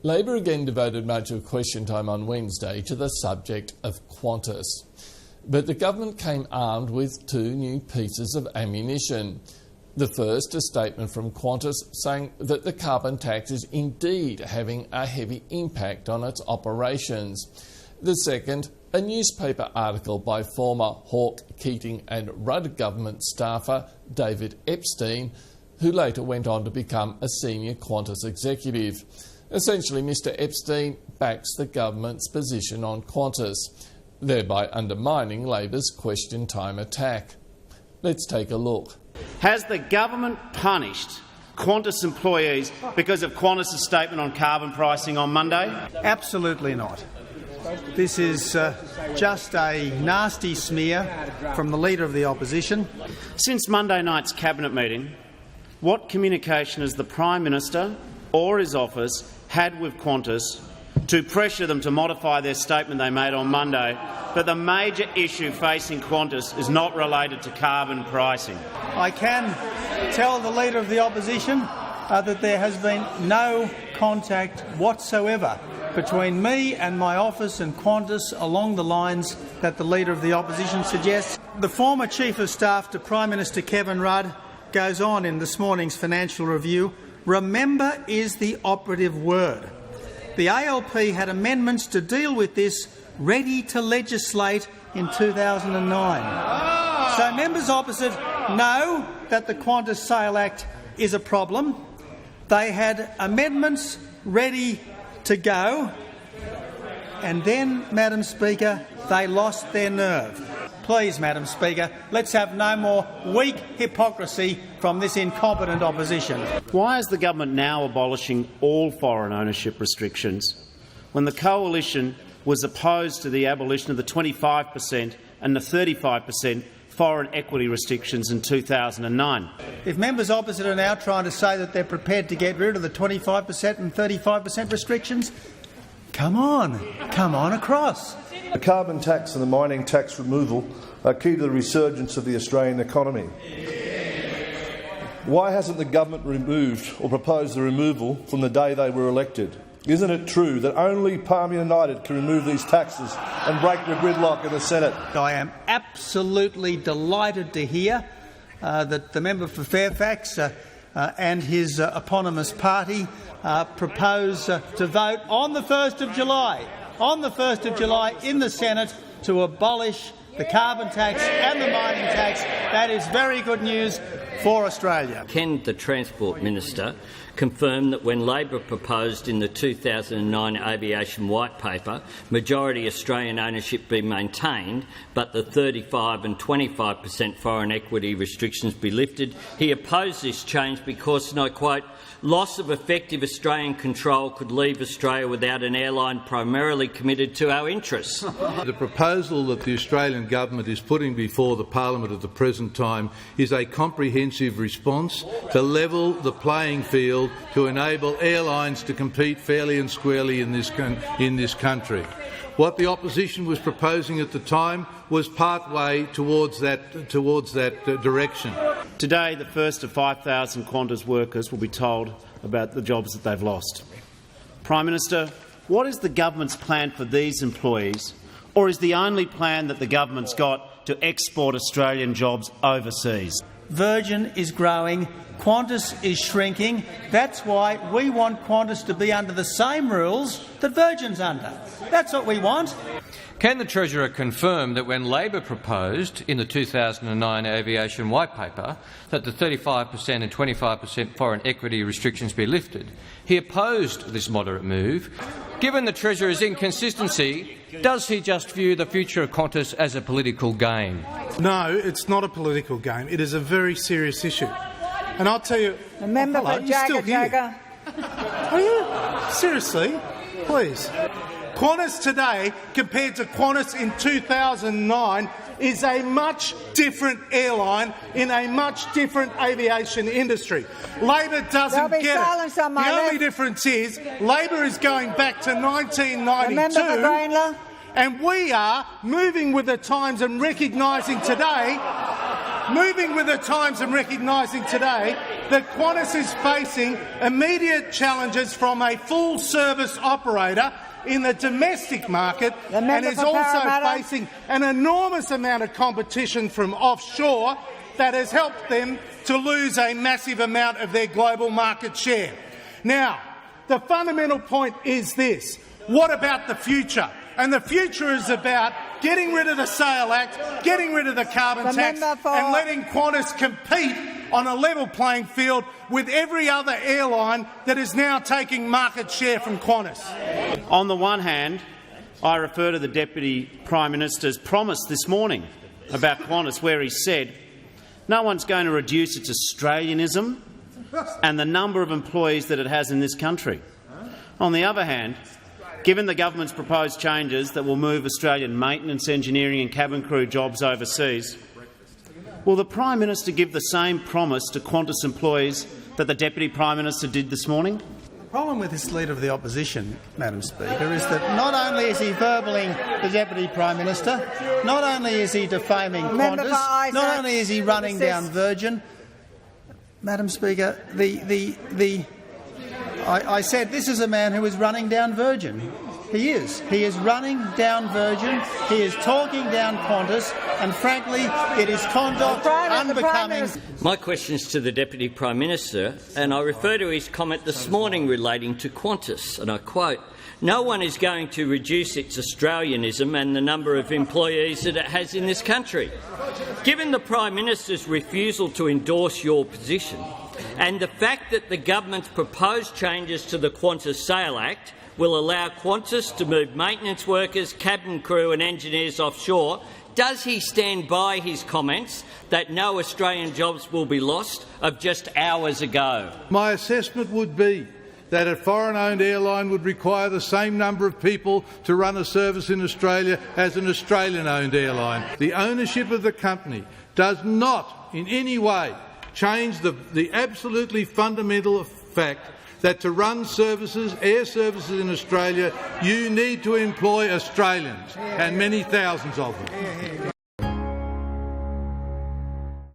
Labor again devoted much of question time on Wednesday to the subject of Qantas. But the government came armed with two new pieces of ammunition. The first, a statement from Qantas saying that the carbon tax is indeed having a heavy impact on its operations. The second, a newspaper article by former Hawke, Keating and Rudd government staffer David Epstein, who later went on to become a senior Qantas executive. Essentially, Mr Epstein backs the government's position on Qantas, thereby undermining Labor's question time attack. Let's take a look. Has the government punished Qantas employees because of Qantas' statement on carbon pricing on Monday? Absolutely not. This is just a nasty smear from the Leader of the Opposition. Since Monday night's Cabinet meeting, what communication has the Prime Minister or his office had with Qantas to pressure them to modify their statement they made on Monday that the major issue facing Qantas is not related to carbon pricing? I can tell the Leader of the Opposition that there has been no contact whatsoever between me and my office and Qantas along the lines that the Leader of the Opposition suggests. The former Chief of Staff to Prime Minister Kevin Rudd goes on in this morning's Financial Review, "Remember is the operative word. The ALP had amendments to deal with this ready to legislate in 2009. So members opposite know that the Qantas Sale Act is a problem. They had amendments ready to go, and then, Madam Speaker, they lost their nerve. Please, Madam Speaker, let's have no more weak hypocrisy from this incompetent opposition." Why is the government now abolishing all foreign ownership restrictions when the coalition was opposed to the abolition of the 25% and the 35% foreign equity restrictions in 2009? If members opposite are now trying to say that they're prepared to get rid of the 25% and 35% restrictions, come on across. The carbon tax and the mining tax removal are key to the resurgence of the Australian economy. Why hasn't the government removed or proposed the removal from the day they were elected? Isn't it true that only Palmer United can remove these taxes and break the gridlock in the Senate? I am absolutely delighted to hear that the member for Fairfax and his eponymous party propose to vote on the 1st of July in the Senate to abolish the carbon tax and the mining tax. That is very good news for Australia. Can the Transport Minister confirm that when Labor proposed in the 2009 Aviation White Paper majority Australian ownership be maintained but the 35% and 25% foreign equity restrictions be lifted, he opposed this change because, and I quote, "loss of effective Australian control could leave Australia without an airline primarily committed to our interests"? The proposal that the Australian government is putting before the Parliament at the present time is a comprehensive response to level the playing field to enable airlines to compete fairly and squarely in this country. What the opposition was proposing at the time was part way towards that direction. Today, the first of 5,000 Qantas workers will be told about the jobs that they've lost. Prime Minister, what is the government's plan for these employees, or is the only plan that the government's got to export Australian jobs overseas? Virgin is growing, Qantas is shrinking. That's why we want Qantas to be under the same rules that Virgin's under. That's what we want. Can the Treasurer confirm that when Labor proposed in the 2009 Aviation White Paper that the 35% and 25% foreign equity restrictions be lifted, he opposed this moderate move? Given the Treasurer's inconsistency, does he just view the future of Qantas as a political game? No, it's not a political game. It is a very serious issue. And I'll tell you— The member for Jagga. Are you? Seriously? Please. Qantas today, compared to Qantas in 2009, is a much different airline in a much different aviation industry. Labor doesn't get it. The only difference is Labor is going back to 1992, and we are moving with the times and recognising today that Qantas is facing immediate challenges from a full-service operator in the domestic market and is also facing an enormous amount of competition from offshore that has helped them to lose a massive amount of their global market share. Now, the fundamental point is this. What about the future? And the future is about getting rid of the Sale Act, getting rid of the carbon tax and letting Qantas compete on a level playing field with every other airline that is now taking market share from Qantas. On the one hand, I refer to the Deputy Prime Minister's promise this morning about Qantas, where he said no one's going to reduce its Australianism and the number of employees that it has in this country. On the other hand, given the government's proposed changes that will move Australian maintenance, engineering and cabin crew jobs overseas, will the Prime Minister give the same promise to Qantas employees that the Deputy Prime Minister did this morning? The problem with this Leader of the Opposition, Madam Speaker, is that not only is he verballing the Deputy Prime Minister, not only is he defaming Qantas, not only is he running down Virgin. Madam Speaker, I said this is a man who is running down Virgin. He is. He is running down Virgin. He is talking down Qantas, and frankly, it is conduct unbecoming. My question is to the Deputy Prime Minister, and I refer to his comment this morning relating to Qantas, and I quote, "No one is going to reduce its Australianism and the number of employees that it has in this country." Given the Prime Minister's refusal to endorse your position and the fact that the government's proposed changes to the Qantas Sale Act will allow Qantas to move maintenance workers, cabin crew and engineers offshore, does he stand by his comments that no Australian jobs will be lost of just hours ago? My assessment would be that a foreign-owned airline would require the same number of people to run a service in Australia as an Australian-owned airline. The ownership of the company does not in any way change the absolutely fundamental fact that to run services, air services in Australia, you need to employ Australians, and many thousands of them.